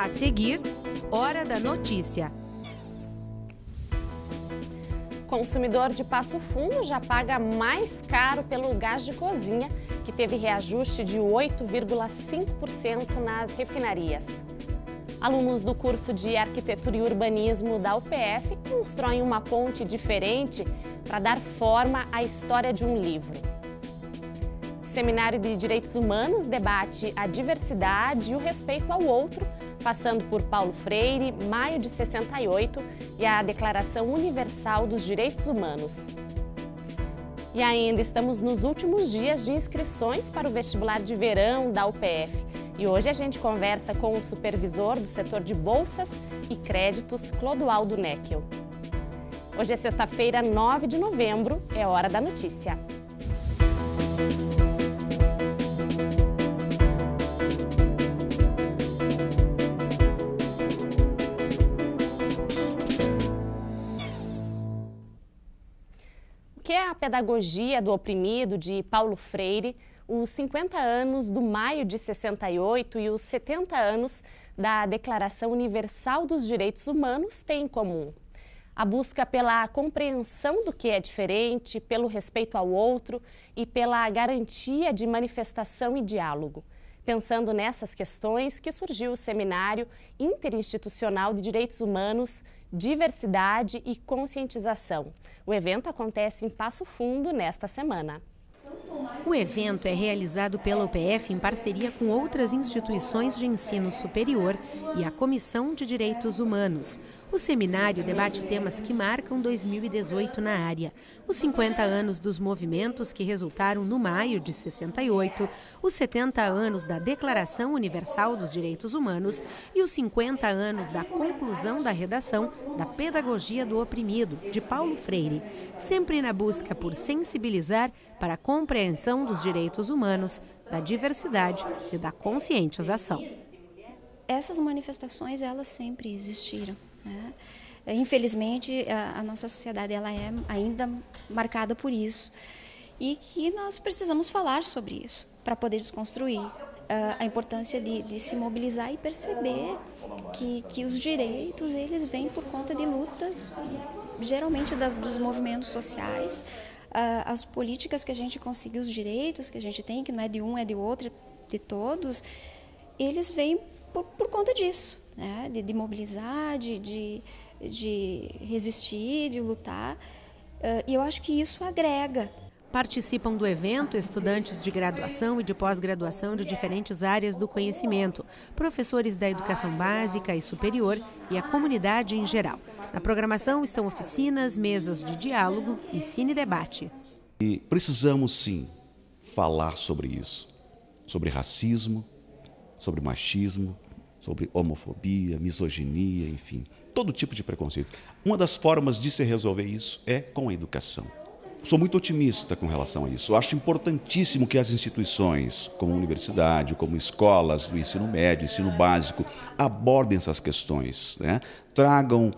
A seguir, Hora da Notícia. Consumidor de Passo Fundo já paga mais caro pelo gás de cozinha, que teve reajuste de 8,5% nas refinarias. Alunos do curso de Arquitetura e Urbanismo da UPF constroem uma ponte diferente para dar forma à história de um livro. Seminário de Direitos Humanos debate a diversidade e o respeito ao outro, passando por Paulo Freire, Maio de 68 e a Declaração Universal dos Direitos Humanos. E ainda estamos nos últimos dias de inscrições para o vestibular de verão da UPF. E hoje a gente conversa com o supervisor do setor de bolsas e créditos, Clodoaldo Neckel. Hoje é sexta-feira, 9 de novembro, é Hora da Notícia. O que é a pedagogia do oprimido, de Paulo Freire, os 50 anos do Maio de 68 e os 70 anos da Declaração Universal dos Direitos Humanos têm em comum? A busca pela compreensão do que é diferente, pelo respeito ao outro e pela garantia de manifestação e diálogo. Pensando nessas questões que surgiu o Seminário Interinstitucional de Direitos Humanos, Diversidade e Conscientização. O evento acontece em Passo Fundo nesta semana. O evento é realizado pela UPF em parceria com outras instituições de ensino superior e a Comissão de Direitos Humanos. O seminário debate temas que marcam 2018 na área. Os 50 anos dos movimentos que resultaram no Maio de 68, os 70 anos da Declaração Universal dos Direitos Humanos e os 50 anos da conclusão da redação da Pedagogia do Oprimido, de Paulo Freire, sempre na busca por sensibilizar para a compreensão dos direitos humanos, da diversidade e da conscientização. Essas manifestações, elas sempre existiram, né? Infelizmente, a nossa sociedade ela é ainda marcada por isso e que nós precisamos falar sobre isso para poder desconstruir a importância de se mobilizar e perceber que os direitos eles vêm por conta de lutas, geralmente dos movimentos sociais, as políticas que a gente conseguiu, os direitos que a gente tem, que não é de um, é de outro, de todos, eles vêm por conta disso, né? De mobilizar, de resistir, de lutar, e eu acho que isso agrega. Participam do evento estudantes de graduação e de pós-graduação de diferentes áreas do conhecimento, professores da educação básica e superior e a comunidade em geral. Na programação estão oficinas, mesas de diálogo e cine-debate. E precisamos, sim, falar sobre isso, sobre racismo, sobre machismo, sobre homofobia, misoginia, enfim, todo tipo de preconceito. Uma das formas de se resolver isso é com a educação. Sou muito otimista com relação a isso. Eu acho importantíssimo que as instituições, como a universidade, como escolas do ensino médio, ensino básico, abordem essas questões, né? Tragam,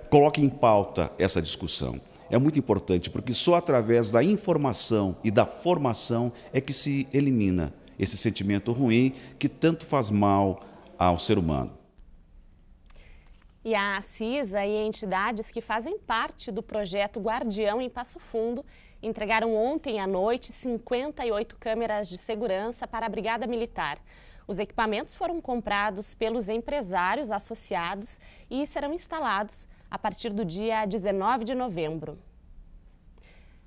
coloquem em pauta essa discussão. É muito importante, porque só através da informação e da formação é que se elimina esse sentimento ruim que tanto faz mal ao ser humano. E a CISA e entidades que fazem parte do projeto Guardião em Passo Fundo entregaram ontem à noite 58 câmeras de segurança para a Brigada Militar. Os equipamentos foram comprados pelos empresários associados e serão instalados a partir do dia 19 de novembro.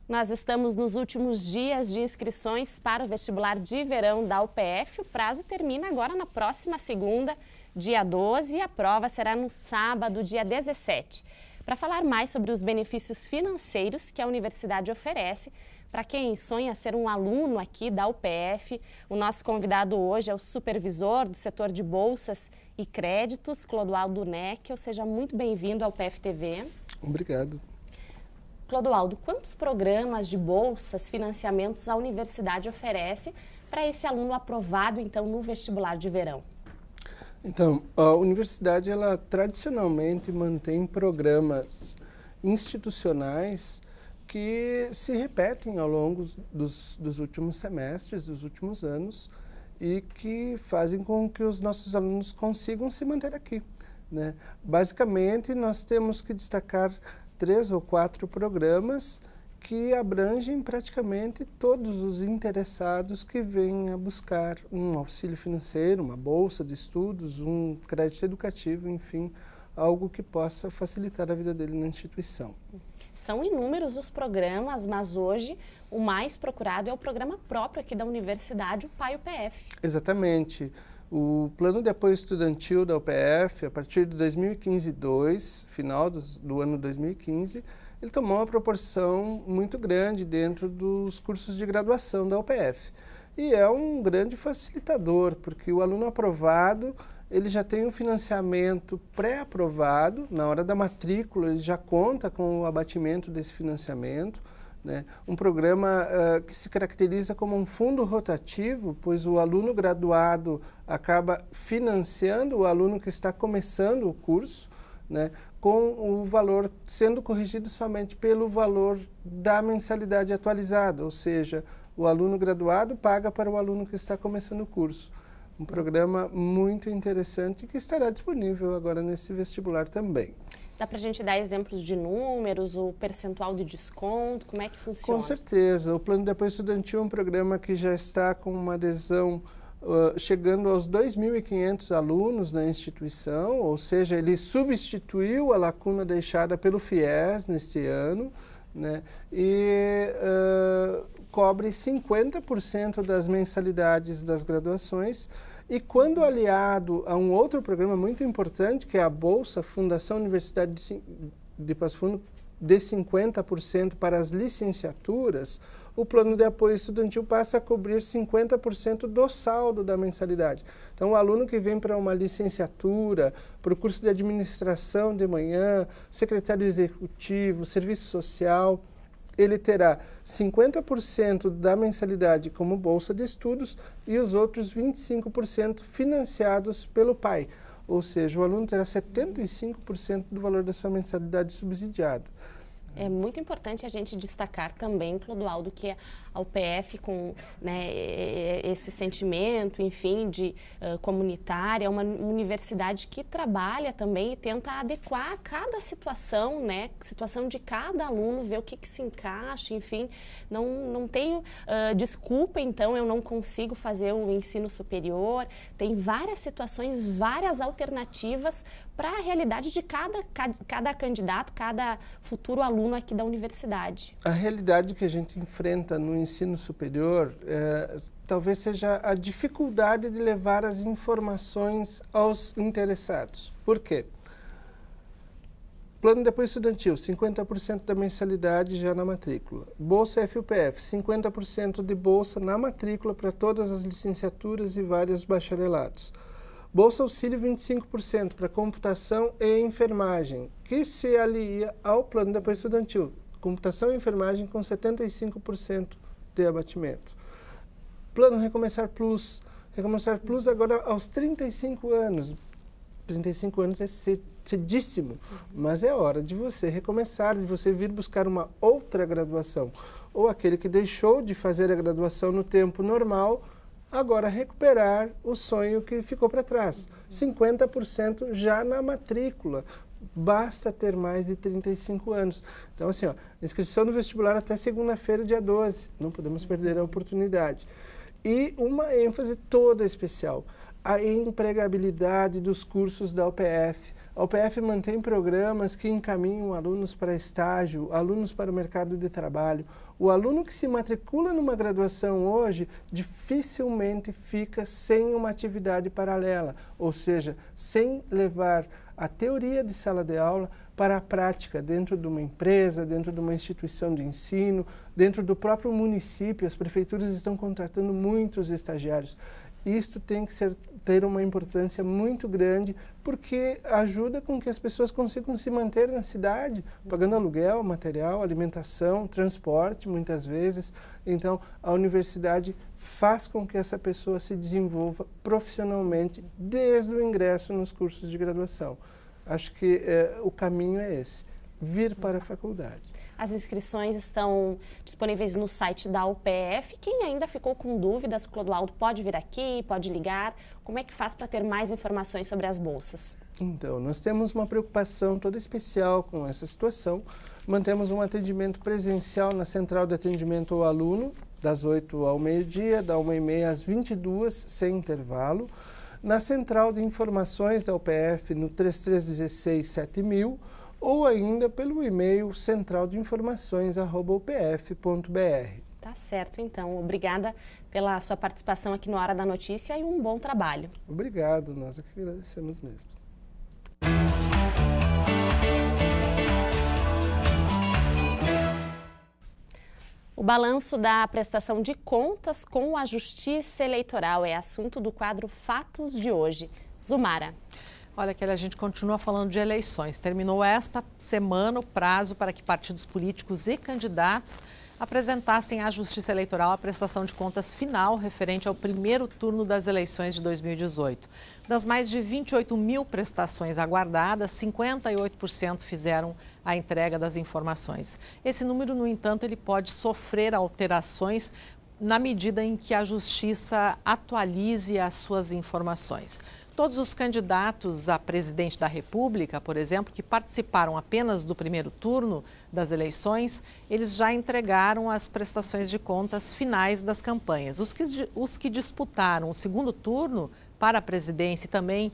Nós estamos nos últimos dias de inscrições para o vestibular de verão da UPF. O prazo termina agora na próxima segunda, dia 12, e a prova será no sábado, dia 17. Para falar mais sobre os benefícios financeiros que a universidade oferece para quem sonha ser um aluno aqui da UPF, o nosso convidado hoje é o supervisor do setor de bolsas e créditos, Clodoaldo Neckel. Seja muito bem-vindo ao UPF TV. Obrigado. Clodoaldo, quantos programas de bolsas, financiamentos a universidade oferece para esse aluno aprovado, então, no vestibular de verão? Então, a universidade, ela tradicionalmente mantém programas institucionais que se repetem ao longo dos últimos semestres, dos últimos anos, e que fazem com que os nossos alunos consigam se manter aqui, né? Basicamente, nós temos que destacar 3 ou 4 programas que abrangem praticamente todos os interessados que vêm a buscar um auxílio financeiro, uma bolsa de estudos, um crédito educativo, enfim, algo que possa facilitar a vida dele na instituição. São inúmeros os programas, mas hoje o mais procurado é o programa próprio aqui da universidade, o PAI-UPF. Exatamente. O Plano de Apoio Estudantil da UPF, a partir de 2015-2, final do ano 2015, ele tomou uma proporção muito grande dentro dos cursos de graduação da UPF. E é um grande facilitador, porque o aluno aprovado, ele já tem um financiamento pré-aprovado, na hora da matrícula ele já conta com o abatimento desse financiamento, né? Um programa que se caracteriza como um fundo rotativo, pois o aluno graduado acaba financiando o aluno que está começando o curso, né? Com o valor sendo corrigido somente pelo valor da mensalidade atualizada, ou seja, o aluno graduado paga para o aluno que está começando o curso. Um programa muito interessante que estará disponível agora nesse vestibular também. Dá para a gente dar exemplos de números, o percentual de desconto, como é que funciona? Com certeza. O Plano de Apoio Estudantil é um programa que já está com uma adesão chegando aos 2.500 alunos na instituição, ou seja, ele substituiu a lacuna deixada pelo FIES neste ano, né? E cobre 50% das mensalidades das graduações. E quando aliado a um outro programa muito importante, que é a Bolsa Fundação Universidade de Passo Fundo, de 50% para as licenciaturas, o Plano de Apoio Estudantil passa a cobrir 50% do saldo da mensalidade. Então, o aluno que vem para uma licenciatura, para o curso de administração de manhã, secretário executivo, serviço social, ele terá 50% da mensalidade como bolsa de estudos e os outros 25% financiados pelo pai. Ou seja, o aluno terá 75% do valor da sua mensalidade subsidiada. É muito importante a gente destacar também, Clodoaldo, que a UPF, com, né, esse sentimento, enfim, de comunitária, é uma universidade que trabalha também e tenta adequar cada situação, né, situação de cada aluno, ver o que se encaixa, enfim. Não tenho desculpa, então, eu não consigo fazer o ensino superior. Tem várias situações, várias alternativas para a realidade de cada candidato, cada futuro aluno aqui da universidade. A realidade que a gente enfrenta no ensino superior talvez seja a dificuldade de levar as informações aos interessados. Por quê? Plano de Apoio Estudantil, 50% da mensalidade já na matrícula. Bolsa FUPF, 50% de bolsa na matrícula para todas as licenciaturas e vários bacharelados. Bolsa Auxílio 25% para computação e enfermagem, que se alia ao Plano de Apoio Estudantil. Computação e enfermagem com 75% de abatimento. Plano Recomeçar Plus. Recomeçar Plus agora aos 35 anos. 35 anos é cedíssimo, mas é hora de você recomeçar, de você vir buscar uma outra graduação. Ou aquele que deixou de fazer a graduação no tempo normal, agora recuperar o sonho que ficou para trás. 50% já na matrícula. Basta ter mais de 35 anos. Então, assim, ó, inscrição no vestibular até segunda-feira, dia 12. Não podemos perder a oportunidade. E uma ênfase toda especial, a empregabilidade dos cursos da UPF. A UPF mantém programas que encaminham alunos para estágio, alunos para o mercado de trabalho. O aluno que se matricula numa graduação hoje dificilmente fica sem uma atividade paralela, ou seja, sem levar a teoria de sala de aula para a prática dentro de uma empresa, dentro de uma instituição de ensino, dentro do próprio município. As prefeituras estão contratando muitos estagiários. Isto tem que ter uma importância muito grande, porque ajuda com que as pessoas consigam se manter na cidade, pagando aluguel, material, alimentação, transporte, muitas vezes. Então, a universidade faz com que essa pessoa se desenvolva profissionalmente desde o ingresso nos cursos de graduação. Acho que o caminho é esse, vir para a faculdade. As inscrições estão disponíveis no site da UPF. Quem ainda ficou com dúvidas, Clodoaldo, pode vir aqui, pode ligar. Como é que faz para ter mais informações sobre as bolsas? Então, nós temos uma preocupação toda especial com essa situação. Mantemos um atendimento presencial na Central de Atendimento ao Aluno, das 8 ao meio-dia, da 1h30 às 22h, sem intervalo. Na Central de Informações da UPF, no 3316-7000, ou ainda pelo e-mail centraldeinformações@upf.br. Tá certo, então. Obrigada pela sua participação aqui no Hora da Notícia e um bom trabalho. Obrigado, nós é que agradecemos mesmo. O balanço da prestação de contas com a Justiça Eleitoral é assunto do quadro Fatos de hoje. Zumara. Olha, Kelly, a gente continua falando de eleições. Terminou esta semana o prazo para que partidos políticos e candidatos apresentassem à Justiça Eleitoral a prestação de contas final referente ao primeiro turno das eleições de 2018. Das mais de 28 mil prestações aguardadas, 58% fizeram a entrega das informações. Esse número, no entanto, ele pode sofrer alterações na medida em que a Justiça atualize as suas informações. Todos os candidatos a presidente da República, por exemplo, que participaram apenas do primeiro turno das eleições, eles já entregaram as prestações de contas finais das campanhas. Os que disputaram o segundo turno para a presidência e também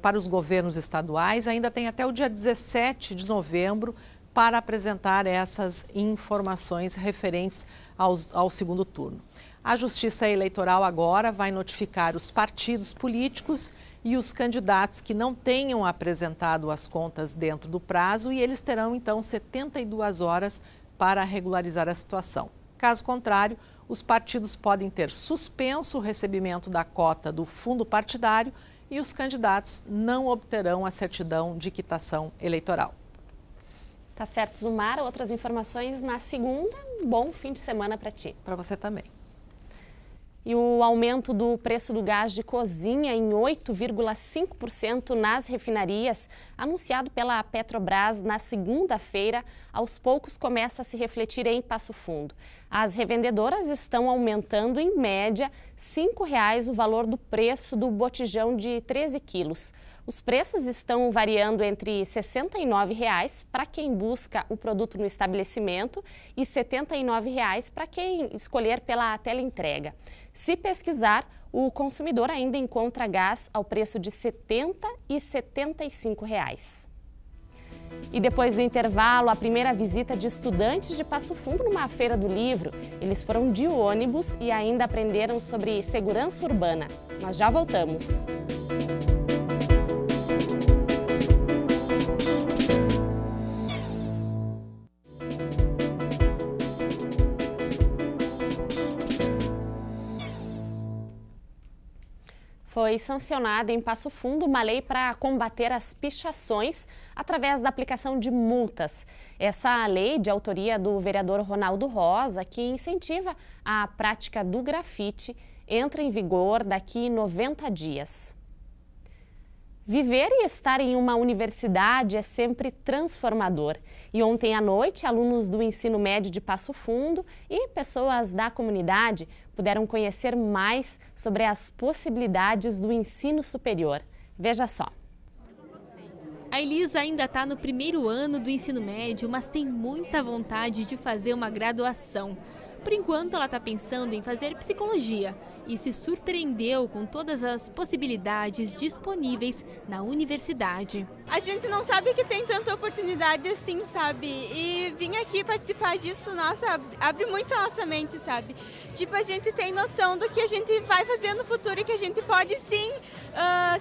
para os governos estaduais ainda têm até o dia 17 de novembro para apresentar essas informações referentes ao segundo turno. A Justiça Eleitoral agora vai notificar os partidos políticos e os candidatos que não tenham apresentado as contas dentro do prazo e eles terão, então, 72 horas para regularizar a situação. Caso contrário, os partidos podem ter suspenso o recebimento da cota do fundo partidário e os candidatos não obterão a certidão de quitação eleitoral. Tá certo, Zumara. Outras informações na segunda. Um bom fim de semana para ti. Para você também. E o aumento do preço do gás de cozinha em 8,5% nas refinarias, anunciado pela Petrobras na segunda-feira, aos poucos começa a se refletir em Passo Fundo. As revendedoras estão aumentando, em média, R$ 5,00 o valor do preço do botijão de 13 quilos. Os preços estão variando entre R$ 69,00 para quem busca o produto no estabelecimento e R$ 79,00 para quem escolher pela teleentrega. Se pesquisar, o consumidor ainda encontra gás ao preço de R$ 70 e R$ 75,00. E depois do intervalo, a primeira visita de estudantes de Passo Fundo numa feira do livro. Eles foram de ônibus e ainda aprenderam sobre segurança urbana. Nós já voltamos. Foi sancionada em Passo Fundo uma lei para combater as pichações através da aplicação de multas. Essa lei, de autoria do vereador Ronaldo Rosa, que incentiva a prática do grafite, entra em vigor daqui 90 dias. Viver e estar em uma universidade é sempre transformador. E ontem à noite, alunos do ensino médio de Passo Fundo e pessoas da comunidade puderam conhecer mais sobre as possibilidades do ensino superior. Veja só. A Elisa ainda está no primeiro ano do ensino médio, mas tem muita vontade de fazer uma graduação. Por enquanto, ela está pensando em fazer psicologia e se surpreendeu com todas as possibilidades disponíveis na universidade. A gente não sabe que tem tanta oportunidade assim, sabe? E vir aqui participar disso, nossa, abre muito a nossa mente, sabe? Tipo, a gente tem noção do que a gente vai fazer no futuro e que a gente pode sim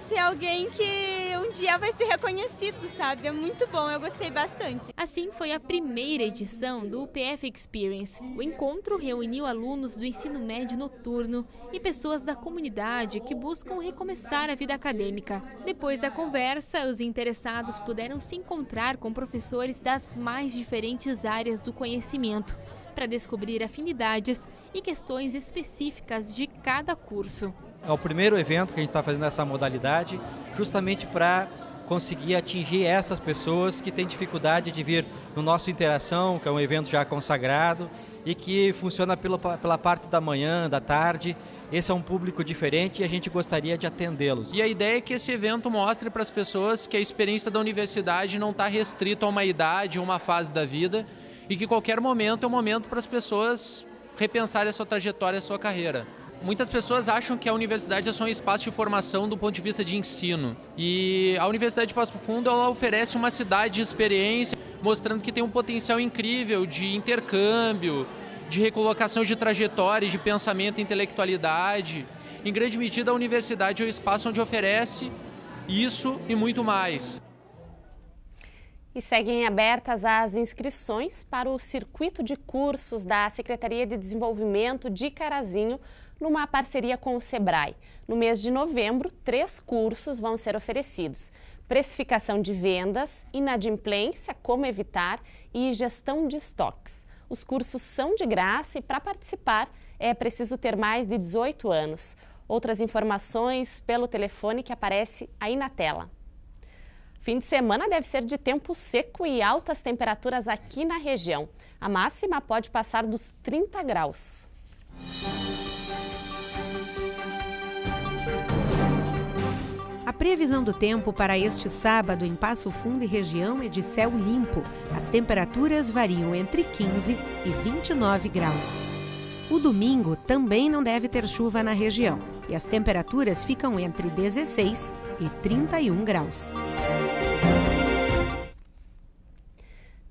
ser alguém que um dia vai ser reconhecido, sabe? É muito bom, eu gostei bastante. Assim foi a primeira edição do UPF Experience. O encontro reuniu alunos do ensino médio noturno e pessoas da comunidade que buscam recomeçar a vida acadêmica. Depois da conversa, os interessados puderam se encontrar com professores das mais diferentes áreas do conhecimento para descobrir afinidades e questões específicas de cada curso. É o primeiro evento que a gente está fazendo nessa modalidade, justamente para conseguir atingir essas pessoas que têm dificuldade de vir no nosso Interação, que é um evento já consagrado e que funciona pela parte da manhã, da tarde. Esse é um público diferente e a gente gostaria de atendê-los. E a ideia é que esse evento mostre para as pessoas que a experiência da universidade não está restrita a uma idade, uma fase da vida, e que qualquer momento é um momento para as pessoas repensarem a sua trajetória, a sua carreira. Muitas pessoas acham que a universidade é só um espaço de formação do ponto de vista de ensino. E a Universidade de Passo Fundo ela oferece uma cidade de experiência, mostrando que tem um potencial incrível de intercâmbio, de recolocação de trajetórias, de pensamento e intelectualidade. Em grande medida, a universidade é o espaço onde oferece isso e muito mais. E seguem abertas as inscrições para o circuito de cursos da Secretaria de Desenvolvimento de Carazinho, numa parceria com o Sebrae. No mês de novembro, 3 cursos vão ser oferecidos: precificação de vendas, inadimplência, como evitar e gestão de estoques. Os cursos são de graça e para participar é preciso ter mais de 18 anos. Outras informações pelo telefone que aparece aí na tela. Fim de semana deve ser de tempo seco e altas temperaturas aqui na região. A máxima pode passar dos 30 graus. A previsão do tempo para este sábado em Passo Fundo e região é de céu limpo. As temperaturas variam entre 15 e 29 graus. O domingo também não deve ter chuva na região e as temperaturas ficam entre 16 e 31 graus.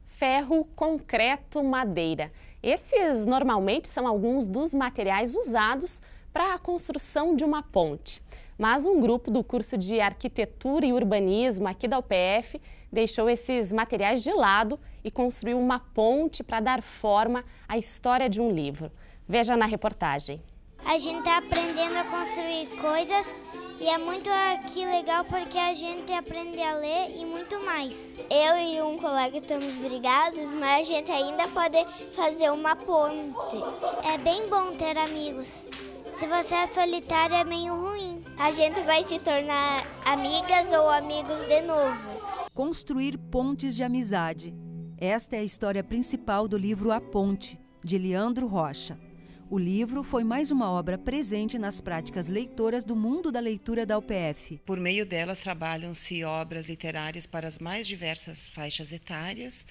Ferro, concreto, madeira. Esses normalmente são alguns dos materiais usados para a construção de uma ponte. Mas um grupo do curso de Arquitetura e Urbanismo aqui da UPF deixou esses materiais de lado e construiu uma ponte para dar forma à história de um livro. Veja na reportagem. A gente está aprendendo a construir coisas e é muito aqui legal porque a gente aprende a ler e muito mais. Eu e um colega estamos brigados, mas a gente ainda pode fazer uma ponte. É bem bom ter amigos. Se você é solitário, é meio ruim. A gente vai se tornar amigas ou amigos de novo. Construir pontes de amizade. Esta é a história principal do livro A Ponte, de Leandro Rocha. O livro foi mais uma obra presente nas práticas leitoras do mundo da leitura da UPF. Por meio delas, trabalham-se obras literárias para as mais diversas faixas etárias,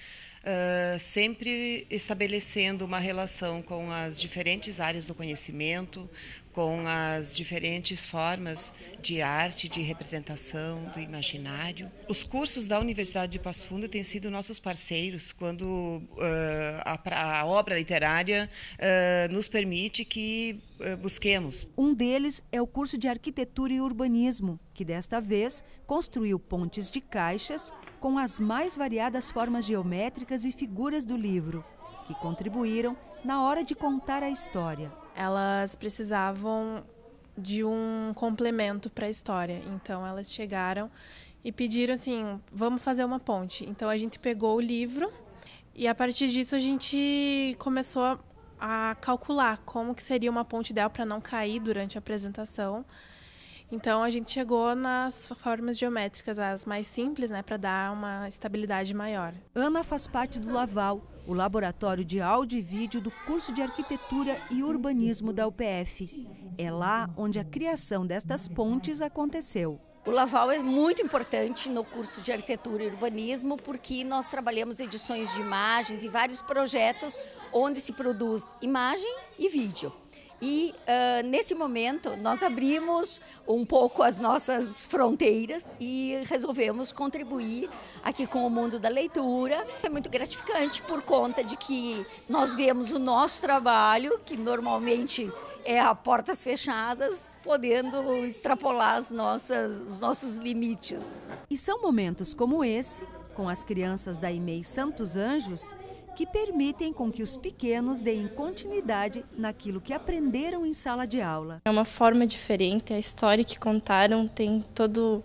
sempre estabelecendo uma relação com as diferentes áreas do conhecimento, com as diferentes formas de arte, de representação, do imaginário. Os cursos da Universidade de Passo Fundo têm sido nossos parceiros quando a obra literária nos permite que busquemos. Um deles é o curso de Arquitetura e Urbanismo, que desta vez construiu pontes de caixas com as mais variadas formas geométricas e figuras do livro, que contribuíram na hora de contar a história. Elas precisavam de um complemento para a história, então elas chegaram e pediram assim, vamos fazer uma ponte. Então a gente pegou o livro e a partir disso a gente começou a calcular como que seria uma ponte ideal para não cair durante a apresentação. Então a gente chegou nas formas geométricas, as mais simples, né, para dar uma estabilidade maior. Ana faz parte do Laval, o laboratório de áudio e vídeo do curso de Arquitetura e Urbanismo da UPF. É lá onde a criação destas pontes aconteceu. O Laval é muito importante no curso de Arquitetura e Urbanismo porque nós trabalhamos edições de imagens e vários projetos onde se produz imagem e vídeo. E nesse momento nós abrimos um pouco as nossas fronteiras e resolvemos contribuir aqui com o mundo da leitura. É muito gratificante por conta de que nós vemos o nosso trabalho, que normalmente é a portas fechadas, podendo extrapolar os nossos limites. E são momentos como esse, com as crianças da IMEI Santos Anjos, que permitem com que os pequenos deem continuidade naquilo que aprenderam em sala de aula. É uma forma diferente, a história que contaram tem toda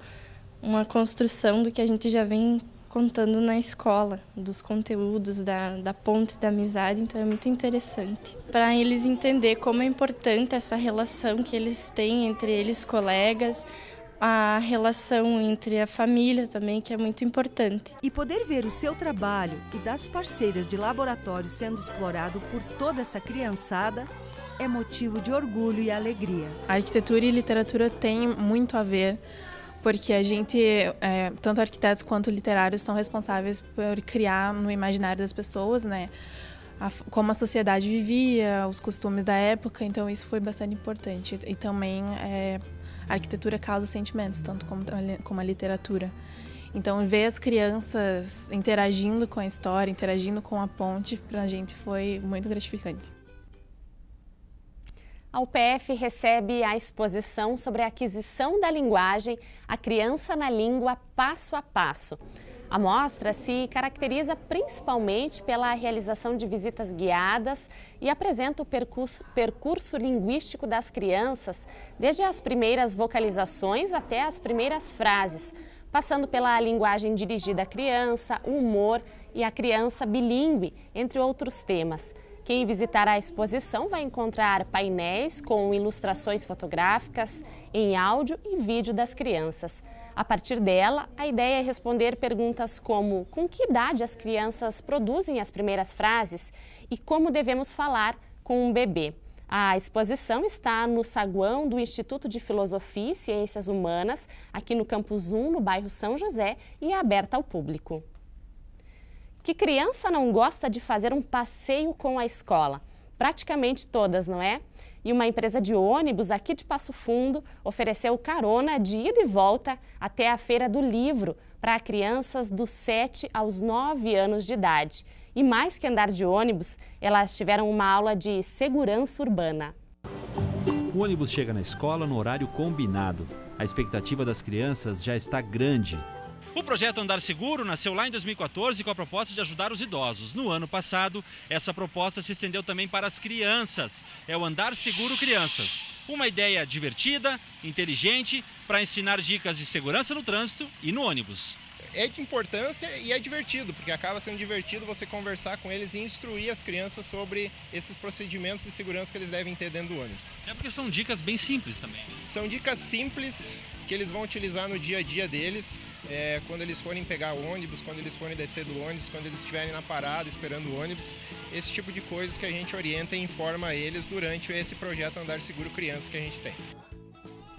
uma construção do que a gente já vem contando na escola, dos conteúdos, da ponte da amizade, então é muito interessante. Para eles entender como é importante essa relação que eles têm entre eles, colegas, a relação entre a família também, que é muito importante. E poder ver o seu trabalho e das parceiras de laboratório sendo explorado por toda essa criançada é motivo de orgulho e alegria. A arquitetura e literatura têm muito a ver, porque a gente, tanto arquitetos quanto literários, são responsáveis por criar no imaginário das pessoas, né, como a sociedade vivia, os costumes da época, então isso foi bastante importante. E também a arquitetura causa sentimentos, tanto como a literatura. Então, ver as crianças interagindo com a história, interagindo com a ponte, para a gente foi muito gratificante. A UPF recebe a exposição sobre a aquisição da linguagem A Criança na Língua Passo a Passo. A mostra se caracteriza principalmente pela realização de visitas guiadas e apresenta o percurso linguístico das crianças, desde as primeiras vocalizações até as primeiras frases, passando pela linguagem dirigida à criança, o humor e a criança bilíngue, entre outros temas. Quem visitar a exposição vai encontrar painéis com ilustrações fotográficas em áudio e vídeo das crianças. A partir dela, a ideia é responder perguntas como com que idade as crianças produzem as primeiras frases e como devemos falar com um bebê. A exposição está no saguão do Instituto de Filosofia e Ciências Humanas, aqui no Campus 1, no bairro São José, e é aberta ao público. Que criança não gosta de fazer um passeio com a escola? Praticamente todas, não é? E uma empresa de ônibus aqui de Passo Fundo ofereceu carona de ida e volta até a Feira do Livro para crianças dos 7 aos 9 anos de idade. E mais que andar de ônibus, elas tiveram uma aula de segurança urbana. O ônibus chega na escola no horário combinado. A expectativa das crianças já está grande. O projeto Andar Seguro nasceu lá em 2014 com a proposta de ajudar os idosos. No ano passado, essa proposta se estendeu também para as crianças. É o Andar Seguro Crianças. Uma ideia divertida, inteligente, para ensinar dicas de segurança no trânsito e no ônibus. É de importância e é divertido, porque acaba sendo divertido você conversar com eles e instruir as crianças sobre esses procedimentos de segurança que eles devem ter dentro do ônibus. É porque são dicas bem simples também. São dicas simples que eles vão utilizar no dia a dia deles, quando eles forem pegar o ônibus, quando eles forem descer do ônibus, quando eles estiverem na parada esperando o ônibus, esse tipo de coisas que a gente orienta e informa eles durante esse projeto Andar Seguro Crianças que a gente tem.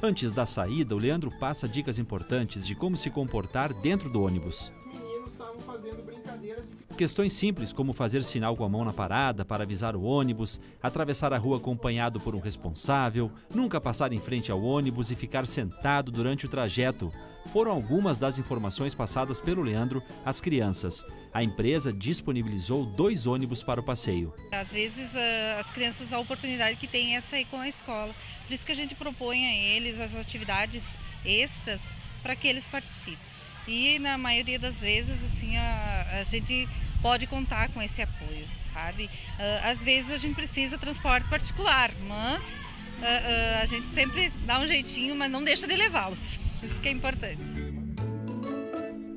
Antes da saída, o Leandro passa dicas importantes de como se comportar dentro do ônibus. Os meninos estavam fazendo brincadeiras de... Questões simples como fazer sinal com a mão na parada para avisar o ônibus, atravessar a rua acompanhado por um responsável, nunca passar em frente ao ônibus e ficar sentado durante o trajeto. Foram algumas das informações passadas pelo Leandro às crianças. A empresa disponibilizou 2 ônibus para o passeio. Às vezes as crianças, a oportunidade que tem é sair com a escola. Por isso que a gente propõe a eles as atividades extras para que eles participem. E na maioria das vezes assim, a gente pode contar com esse apoio, sabe? Às vezes a gente precisa de transporte particular, mas a gente sempre dá um jeitinho, mas não deixa de levá-los. Isso que é importante.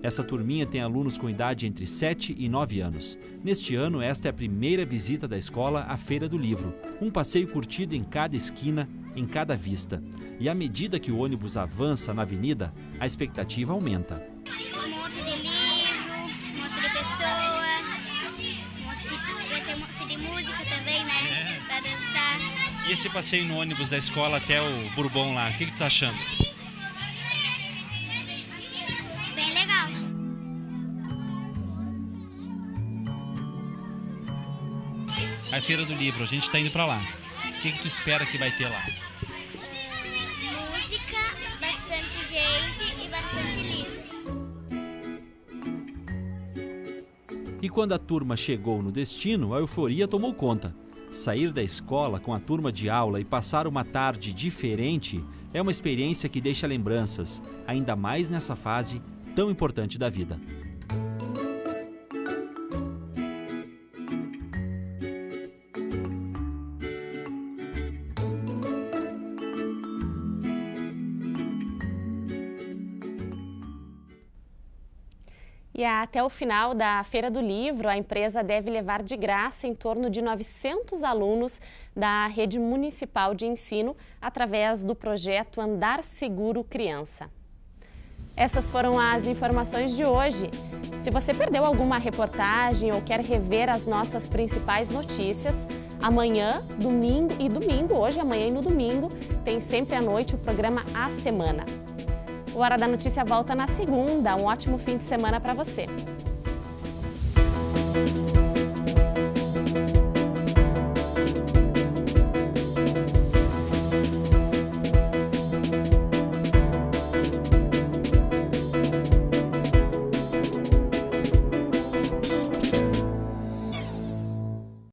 Essa turminha tem alunos com idade entre 7 e 9 anos. Neste ano, esta é a primeira visita da escola à Feira do Livro. Um passeio curtido em cada esquina, em cada vista. E à medida que o ônibus avança na avenida, a expectativa aumenta. Um monte de livro, um monte de pessoa, vai ter um monte de música também, né? Pra dançar. E esse passeio no ônibus da escola até o Bourbon lá, o que tu tá achando? Bem legal. A Feira do Livro, a gente tá indo pra lá. O que tu espera que vai ter lá? Música, bastante gente e bastante livro. E quando a turma chegou no destino, a euforia tomou conta. Sair da escola com a turma de aula e passar uma tarde diferente é uma experiência que deixa lembranças, ainda mais nessa fase tão importante da vida. E até o final da Feira do Livro, a empresa deve levar de graça em torno de 900 alunos da rede municipal de ensino através do projeto Andar Seguro Criança. Essas foram as informações de hoje. Se você perdeu alguma reportagem ou quer rever as nossas principais notícias, amanhã, domingo, hoje, amanhã e no domingo, tem sempre à noite o programa A Semana. O Hora da Notícia volta na segunda. Um ótimo fim de semana para você.